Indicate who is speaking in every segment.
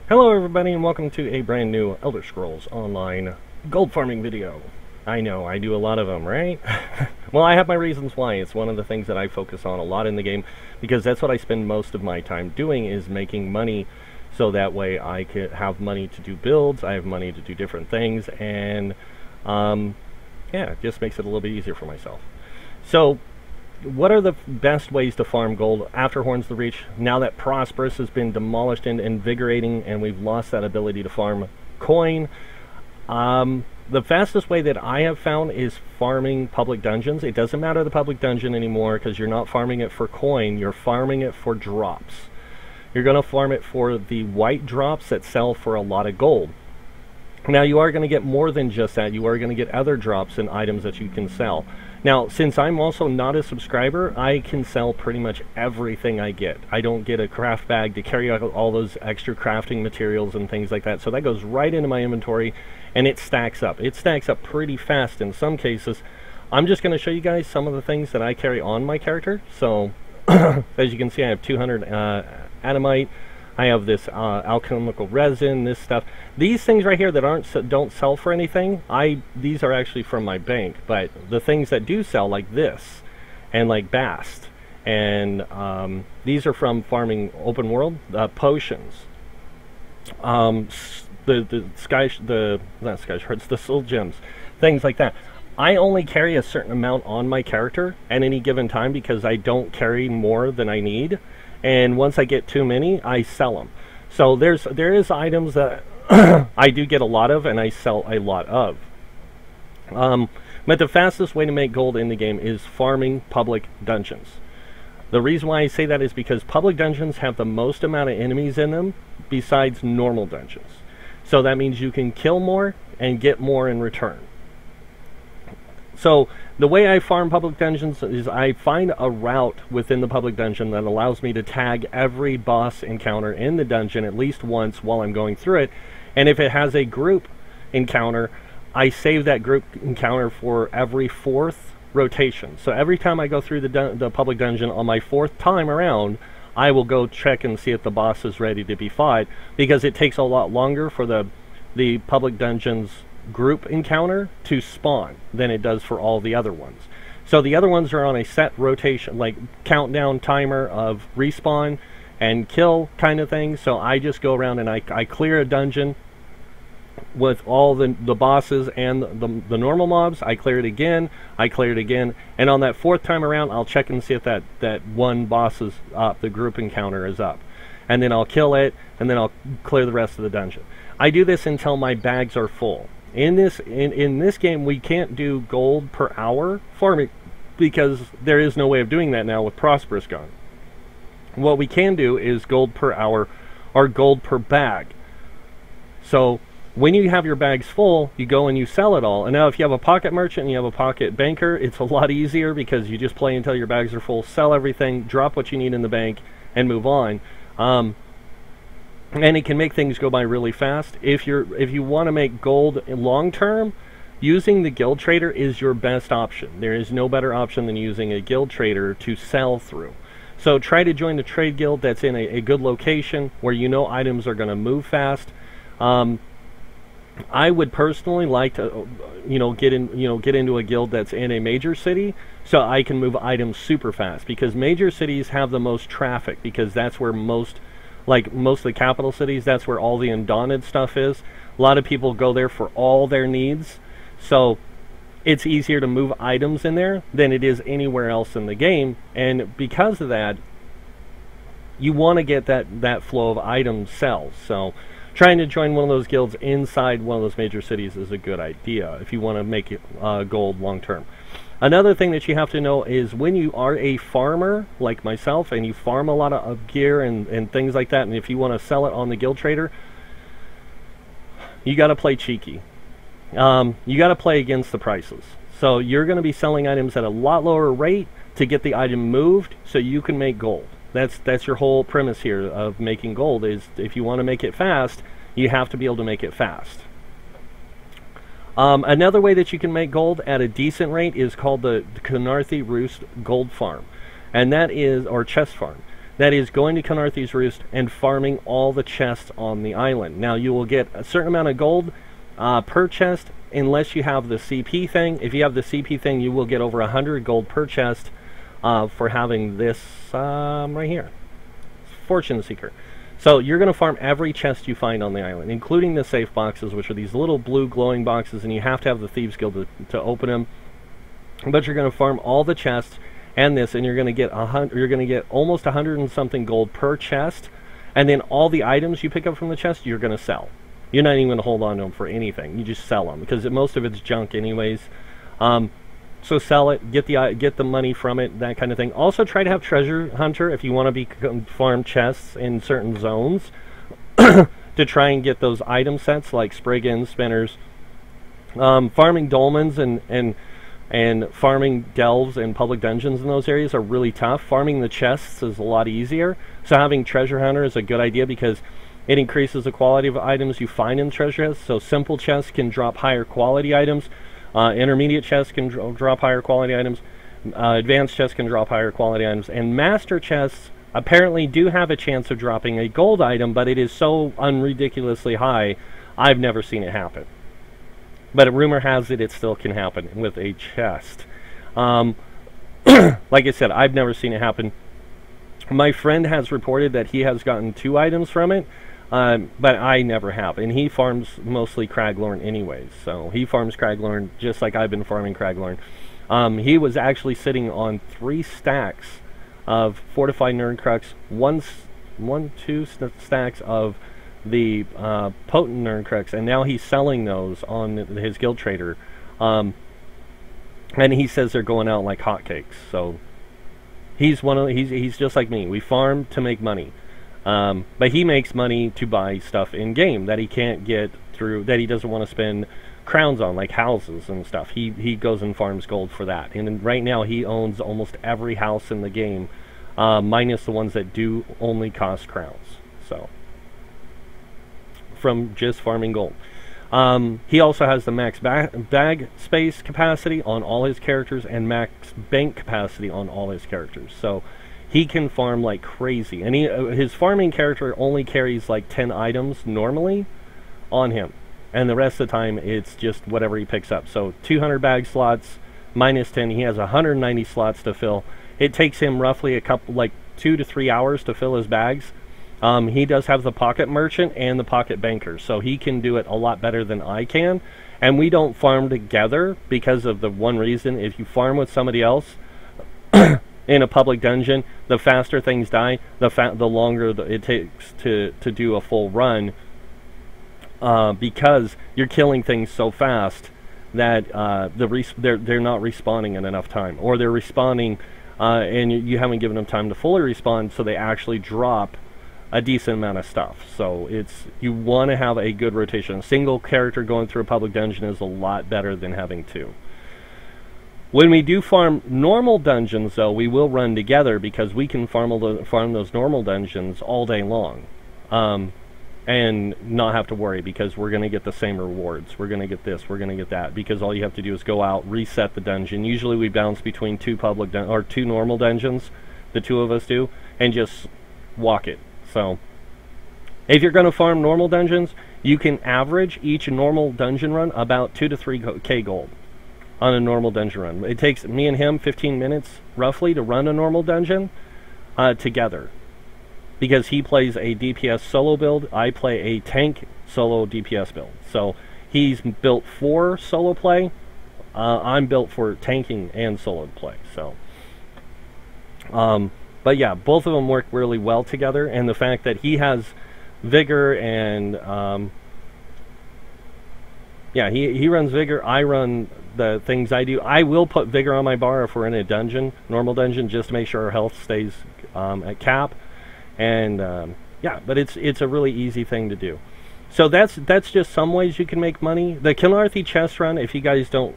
Speaker 1: Hello everybody and welcome to a brand new Elder Scrolls Online gold farming video. I know, I do a lot of them, right? Well, I have my reasons why. It's one of the things that I focus on a lot in the game because that's what I spend most of my time doing, is making money, so that way I could have money to do builds, I have money to do different things, and yeah, it just makes it a little bit easier for myself. So what are the best ways to farm gold after Horns the Reach, now that Prosperous has been demolished and invigorating and we've lost that ability to farm coin? The fastest way that I have found is farming public dungeons. It doesn't matter the public dungeon anymore because you're not farming it for coin, you're farming it for drops. You're going to farm it for the white drops that sell for a lot of gold. Now you are going to get more than just that. You are going to get other drops and items that you can sell. Now, since I'm also not a subscriber, I can sell pretty much everything I get. I don't get a craft bag to carry out all those extra crafting materials and things like that. So that goes right into my inventory and it stacks up. It stacks up pretty fast in some cases. I'm just going to show you guys some of the things that I carry on my character. So, as you can see, I have 200 adamite. I have this alchemical resin, this stuff. These things right here that don't sell for anything, these are actually from my bank. But the things that do sell, like this, and like Bast, and these are from farming open world potions. Not sky shards, the soul gems, things like that. I only carry a certain amount on my character at any given time because I don't carry more than I need. And once I get too many, I sell them. So there is items that I do get a lot of and I sell a lot of. But the fastest way to make gold in the game is farming public dungeons. The reason why I say that is because public dungeons have the most amount of enemies in them besides normal dungeons. So that means you can kill more and get more in return. So the way I farm public dungeons is I find a route within the public dungeon that allows me to tag every boss encounter in the dungeon at least once while I'm going through it. And if it has a group encounter, I save that group encounter for every 4th rotation. So every time I go through the public dungeon on my 4th time around, I will go check and see if the boss is ready to be fought, because it takes a lot longer for the public dungeons group encounter to spawn than it does for all the other ones. So the other ones are on a set rotation, like countdown timer of respawn and kill kind of thing. So I just go around and I clear a dungeon with all the bosses and the normal mobs. I clear it again, and on that 4th time around I'll check and see if that one boss is up, the group encounter is up, and then I'll kill it, and then I'll clear the rest of the dungeon. I do this until my bags are full. In this game, we can't do gold per hour farming because there is no way of doing that now with Prosperous gone. What we can do is gold per hour or gold per bag. So when you have your bags full, you go and you sell it all. And now if you have a pocket merchant and you have a pocket banker, it's a lot easier because you just play until your bags are full, sell everything, drop what you need in the bank, and move on. And it can make things go by really fast. If you want to make gold long term, using the guild trader is your best option. There is no better option than using a guild trader to sell through. So try to join the trade guild that's in a good location where you know items are going to move fast. I would personally like to get into a guild that's in a major city so I can move items super fast, because major cities have the most traffic, because that's where most of the capital cities, that's where all the undaunted stuff is. A lot of people go there for all their needs, so it's easier to move items in there than it is anywhere else in the game. And because of that, you want to get that flow of item sells. So trying to join one of those guilds inside one of those major cities is a good idea if you want to make it gold long term. Another thing that you have to know is when you are a farmer like myself and you farm a lot of gear and things like that, and if you want to sell it on the guild trader, you got to play cheeky. You got to play against the prices. So you're going to be selling items at a lot lower rate to get the item moved so you can make gold. That's your whole premise here of making gold, is if you want to make it fast, you have to be able to make it fast. Another way that you can make gold at a decent rate is called the Roost gold farm, and that is, or chest farm. that is going to Kilnarthy's Roost and farming all the chests on the island. Now, you will get a certain amount of gold per chest unless you have the CP thing. If you have the CP thing, you will get over 100 gold per chest for having this right here, Fortune Seeker. So you're going to farm every chest you find on the island, including the safe boxes, which are these little blue glowing boxes, and you have to have the Thieves Guild to open them. But you're going to farm all the chests and this, and you're going to get almost 100 and something gold per chest, and then all the items you pick up from the chest you're going to sell. You're not even going to hold on to them for anything. You just sell them because most of it's junk anyways. So sell it, get the money from it, that kind of thing. Also, try to have Treasure Hunter if you want to farm chests in certain zones to try and get those item sets like Spriggans, Spinners. Farming Dolmens and farming Delves and public dungeons in those areas are really tough. Farming the chests is a lot easier. So having Treasure Hunter is a good idea because it increases the quality of items you find in treasure chests. So simple chests can drop higher quality items. Intermediate chests can drop higher quality items. Advanced chests can drop higher quality items. And master chests apparently do have a chance of dropping a gold item, but it is so unridiculously high, I've never seen it happen. But a rumor has it still can happen with a chest. Like I said, I've never seen it happen. My friend has reported that he has gotten 2 items from it, but I never have. And he farms mostly Craglorn anyways. So he farms Craglorn just like I've been farming Craglorn. He was actually sitting on 3 stacks of Fortified Nerdcrux, two stacks of the potent Nerdcrux, and now he's selling those on his guild trader, and he says they're going out like hotcakes. So he's just like me. We farm to make money, but he makes money to buy stuff in game that he can't get through, that he doesn't want to spend crowns on, like houses and stuff. He goes and farms gold for that, and right now he owns almost every house in the game, minus the ones that do only cost crowns. So from just farming gold. He also has the max bag space capacity on all his characters and max bank capacity on all his characters. So he can farm like crazy. And his farming character only carries like 10 items normally on him. And the rest of the time it's just whatever he picks up. So 200 bag slots minus 10. He has 190 slots to fill. It takes him roughly 2 to 3 hours to fill his bags. He does have the pocket merchant and the pocket banker, so he can do it a lot better than I can. And we don't farm together because of the one reason: if you farm with somebody else in a public dungeon, the faster things die, the longer it takes to do a full run, because you're killing things so fast that they're not respawning in enough time, or they're respawning and you haven't given them time to fully respawn, so they actually drop a decent amount of stuff. So you want to have a good rotation. A single character going through a public dungeon is a lot better than having 2. When we do farm normal dungeons, though, we will run together because we can farm those normal dungeons all day long, and not have to worry because we're going to get the same rewards. We're going to get this, we're going to get that, because all you have to do is go out, reset the dungeon. Usually we bounce between 2 normal dungeons, the 2 of us do, and just walk it. So if you're going to farm normal dungeons, you can average each normal dungeon run about 2 to 3k gold on a normal dungeon run. It takes me and him 15 minutes roughly to run a normal dungeon together, because he plays a DPS solo build, I play a tank solo DPS build. So he's built for solo play, I'm built for tanking and solo play. So but yeah, both of them work really well together, and the fact that he has vigor and yeah, he runs vigor, I run the things I do. I will put vigor on my bar if we're in a dungeon, normal dungeon, just to make sure our health stays at cap. And yeah, but it's a really easy thing to do. So that's just some ways you can make money. The Kilnarthy chest run, if you guys don't,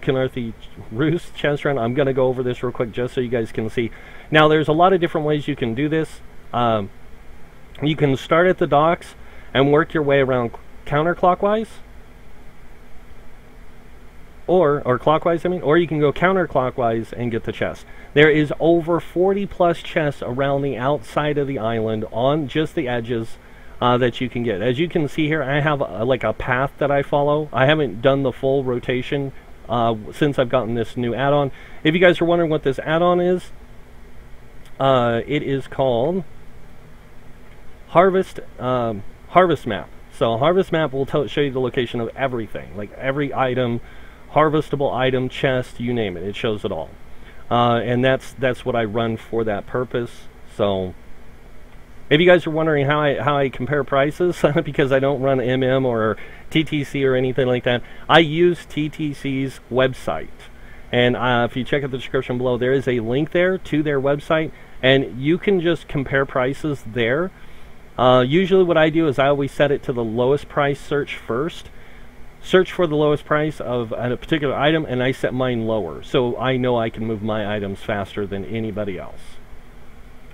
Speaker 1: Kilnarthy Roost chest run, I'm going to go over this real quick just so you guys can see. Now, there's a lot of different ways you can do this. You can start at the docks and work your way around counterclockwise. or clockwise, I mean, or you can go counterclockwise and get the chest. There is over 40 plus chests around the outside of the island on just the edges that you can get. As you can see here, I have like a path that I follow. I haven't done the full rotation since I've gotten this new add-on. If you guys are wondering what this add-on is, it is called Harvest Map. So Harvest Map will show you the location of everything, like every item, harvestable item, chest, you name it. It shows it all, and that's what I run for that purpose. So if you guys are wondering how I compare prices, because I don't run MM or TTC or anything like that, I use TTC's website. And if you check out the description below, there is a link there to their website, and you can just compare prices there. Usually what I do is I always set it to the lowest price search first. Search for the lowest price of a particular item, and I set mine lower. So I know I can move my items faster than anybody else.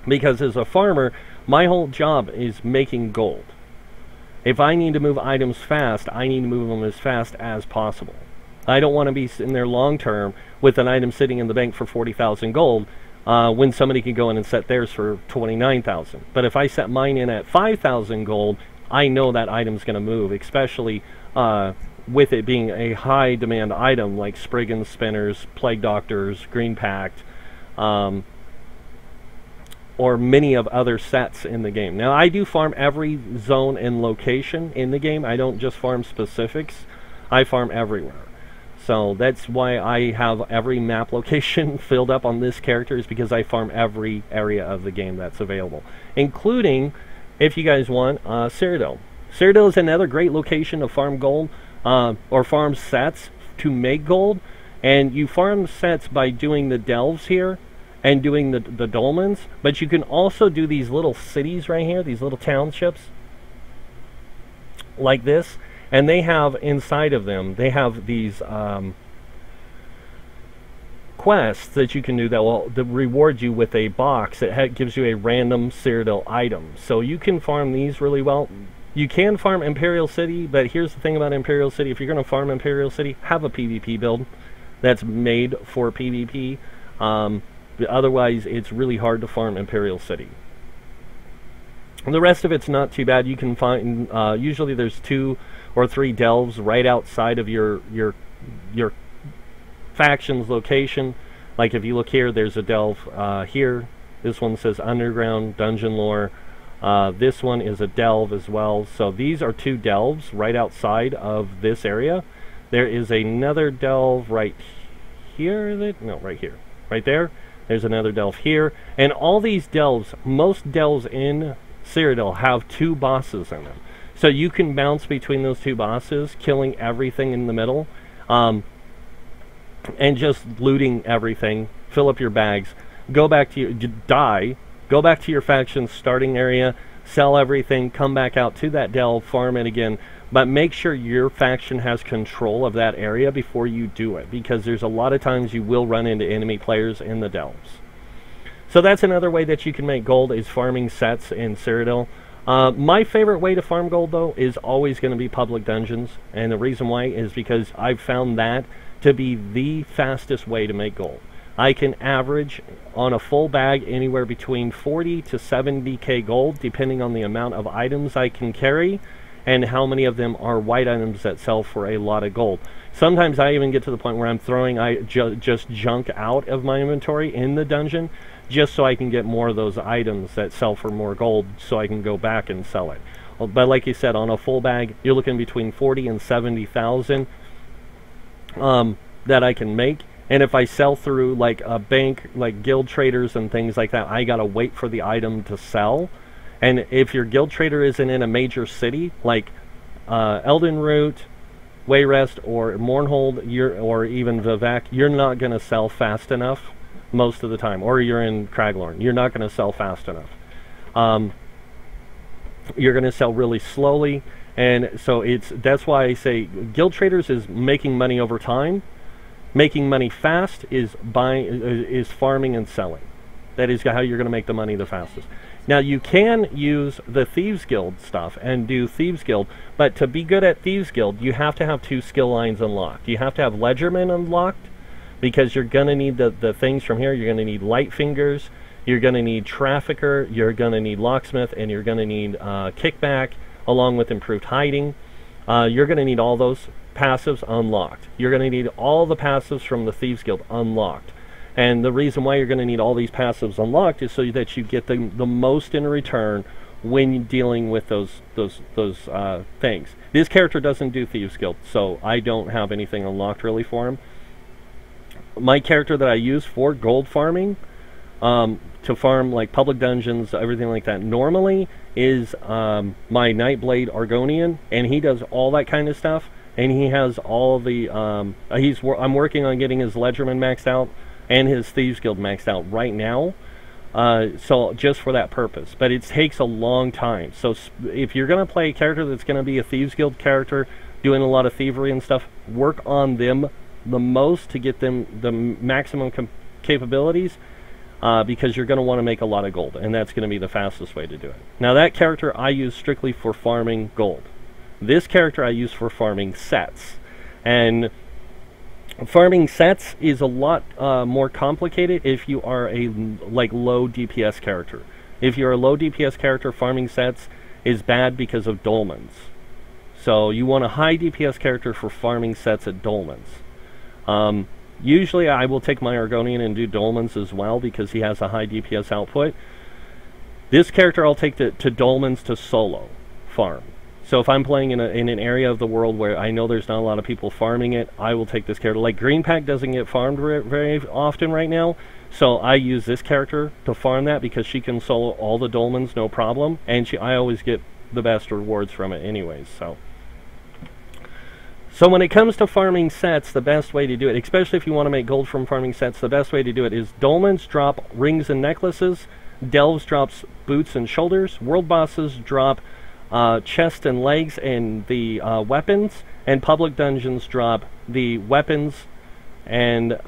Speaker 1: Because as a farmer, my whole job is making gold. If I need to move items fast, I need to move them as fast as possible. I don't want to be sitting there long term with an item sitting in the bank for 40,000 gold when somebody can go in and set theirs for 29,000. But if I set mine in at 5,000 gold, I know that item's going to move, especially with it being a high demand item like Spriggan Spinners, Plague Doctors, Green Pact, or many of other sets in the game. Now I do farm every zone and location in the game. I don't just farm specifics, I farm everywhere. So that's why I have every map location filled up on this character, is because I farm every area of the game that's available, including, if you guys want, Cyrodiil. Cyrodiil is another great location to farm gold, or farm sets to make gold. And you farm sets by doing the delves here and doing the dolmens, but you can also do these little cities right here, these little townships like this, and they have inside of them, they have these quests that you can do that will reward you with a box that gives you a random Cyrodiil item. So you can farm these really well. You can farm Imperial City, but here's the thing about Imperial City: if you're going to farm Imperial City, have a PvP build that's made for PvP. Otherwise, it's really hard to farm Imperial City. And the rest of it's not too bad. You can find, usually there's 2 or 3 delves right outside of your faction's location. Like if you look here, there's a delve here. This one says Underground Dungeon Lore. This one is a delve as well. So these are 2 delves right outside of this area. There is another delve right here, is it? No, right here. Right there. There's another delve here. And all these delves, most delves in Cyrodiil have 2 bosses in them. So you can bounce between those 2 bosses, killing everything in the middle, and just looting everything, fill up your bags, go back to your, go back to your faction's starting area, sell everything, come back out to that delve, farm it again, but make sure your faction has control of that area before you do it, because there's a lot of times you will run into enemy players in the delves. So that's another way that you can make gold, is farming sets in Cyrodiil. My favorite way to farm gold, though, is always going to be public dungeons, and the reason why is because I've found that to be the fastest way to make gold. I can average on a full bag anywhere between 40 to 70k gold, depending on the amount of items I can carry and how many of them are white items that sell for a lot of gold. Sometimes I even get to the point where I'm throwing just junk out of my inventory in the dungeon, just so I can get more of those items that sell for more gold, so I can go back and sell it. But like you said, on a full bag, you're looking between 40 and 70,000 that I can make. And if I sell through like a bank, like guild traders and things like that, I gotta wait for the item to sell. And if your guild trader isn't in a major city, like Elden Root, Wayrest, or Mournhold, or even Vivek, you're not gonna sell fast enough most of the time. Or you're in Craglorn, you're not gonna sell fast enough. You're gonna sell really slowly, and so that's why I say guild traders is making money over time. Making money fast is farming and selling. That is how you're going to make the money the fastest. Now you can use the Thieves Guild stuff and do Thieves Guild, but to be good at Thieves Guild, you have to have 2 skill lines unlocked. You have to have Ledgerman unlocked, because you're going to need the things from here. You're going to need Light Fingers, you're going to need Trafficker, you're going to need Locksmith, and you're going to need Kickback, along with Improved Hiding. You're going to need all those passives unlocked. You're going to need all the passives from the Thieves Guild unlocked. And the reason why you're going to need all these passives unlocked is so that you get the most in return when dealing with those things. This character doesn't do Thieves Guild, so I don't have anything unlocked really for him. My character that I use for gold farming, to farm like public dungeons, everything like that, normally is my Nightblade Argonian, and he does all that kind of stuff. And he has all the I'm working on getting his Ledgerman maxed out and his Thieves Guild maxed out right now, so just for that purpose. But it takes a long time. So if you're going to play a character that's going to be a Thieves Guild character doing a lot of thievery and stuff, work on them the most to get them the maximum capabilities, because you're going to want to make a lot of gold, and that's going to be the fastest way to do it. Now that character I use strictly for farming gold. This character I use for farming sets, and farming sets is a lot more complicated if you are a low DPS character. If you're a low DPS character, farming sets is bad because of dolmens. So you want a high DPS character for farming sets at dolmens. Usually I will take my Argonian and do dolmens as well because he has a high DPS output. This character I'll take to dolmens to solo farm. So if I'm playing in an area of the world where I know there's not a lot of people farming it, I will take this character. Like Green Pack doesn't get farmed very often right now, so I use this character to farm that because she can solo all the dolmens no problem, and I always get the best rewards from it anyways. So when it comes to farming sets, the best way to do it, especially if you want to make gold from farming sets, the best way to do it is dolmens drop rings and necklaces, delves drops boots and shoulders, world bosses drop chest and legs and the weapons, and public dungeons drop the weapons and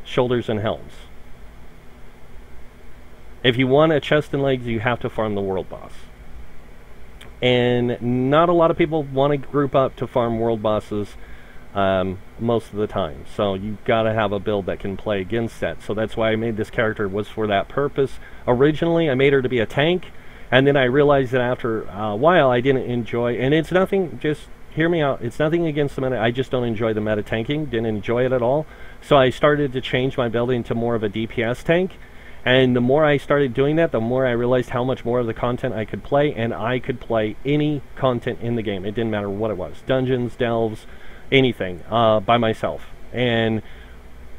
Speaker 1: shoulders and helms. If you want a chest and legs, you have to farm the world boss. And not a lot of people want to group up to farm world bosses most of the time. So you've got to have a build that can play against that. So that's why I made this character, was for that purpose. Originally, I made her to be a tank. And then I realized that after a while I didn't enjoy, and it's nothing, just hear me out, it's nothing against the meta, I just don't enjoy the meta tanking, didn't enjoy it at all. So I started to change my building to more of a DPS tank, and the more I started doing that, the more I realized how much more of the content I could play, and I could play any content in the game. It didn't matter what it was, dungeons, delves, anything, by myself. And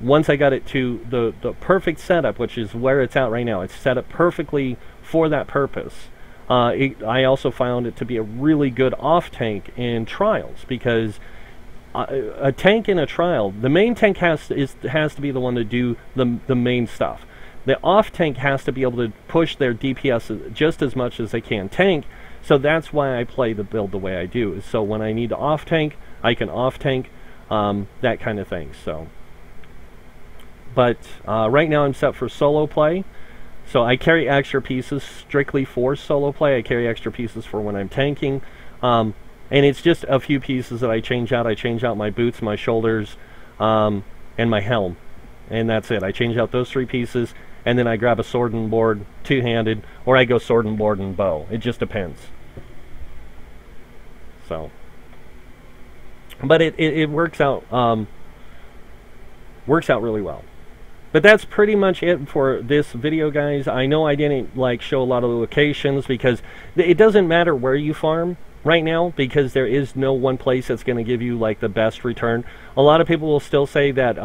Speaker 1: once I got it to the perfect setup, which is where it's at right now, it's set up perfectly for that purpose. I also found it to be a really good off tank in trials, because a tank in a trial, the main tank has to be the one to do the main stuff. The off tank has to be able to push their DPS just as much as they can tank. So that's why I play the build the way I do. So when I need to off tank, I can off tank, that kind of thing. So, but right now I'm set for solo play. So I carry extra pieces strictly for solo play. I carry extra pieces for when I'm tanking. And it's just a few pieces that I change out. I change out my boots, my shoulders, and my helm. And that's it. I change out those 3 pieces, and then I grab a sword and board, two-handed, or I go sword and board and bow. It just depends. So, but it works out really well. But that's pretty much it for this video, guys. I know I didn't show a lot of locations, because it doesn't matter where you farm right now, because there is no one place that's going to give you the best return. A lot of people will still say that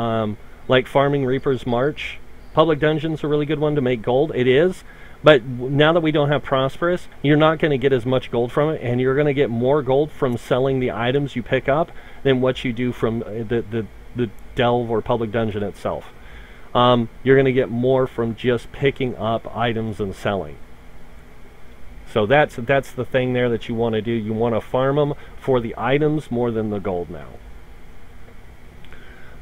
Speaker 1: farming Reaper's March, public dungeon's a really good one to make gold. It is, but now that we don't have Prosperous, you're not going to get as much gold from it, and you're going to get more gold from selling the items you pick up than what you do from the delve or public dungeon itself. You're going to get more from just picking up items and selling. So that's the thing there that you want to do. You want to farm them for the items more than the gold now.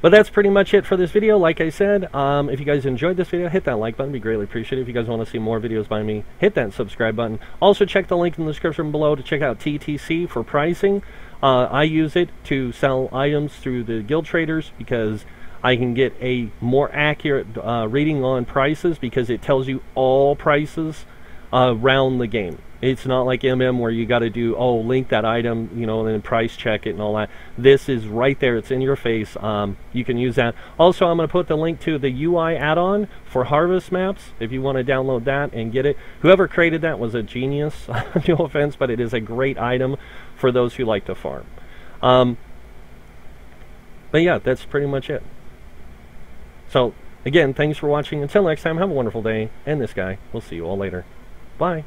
Speaker 1: But that's pretty much it for this video. Like I said, if you guys enjoyed this video, hit that like button. Be greatly appreciated. If you guys want to see more videos by me, hit that subscribe button. Also, check the link in the description below to check out TTC for pricing. I use it to sell items through the guild traders because I can get a more accurate reading on prices because it tells you all prices around the game. It's not like where you got to do, link that item, you know, and then price check it and all that. This is right there. It's in your face. You can use that. Also, I'm going to put the link to the UI add-on for harvest maps if you want to download that and get it. Whoever created that was a genius. No offense, but it is a great item for those who like to farm. But yeah, that's pretty much it. So, again, thanks for watching. Until next time, have a wonderful day. And this guy, we'll see you all later. Bye.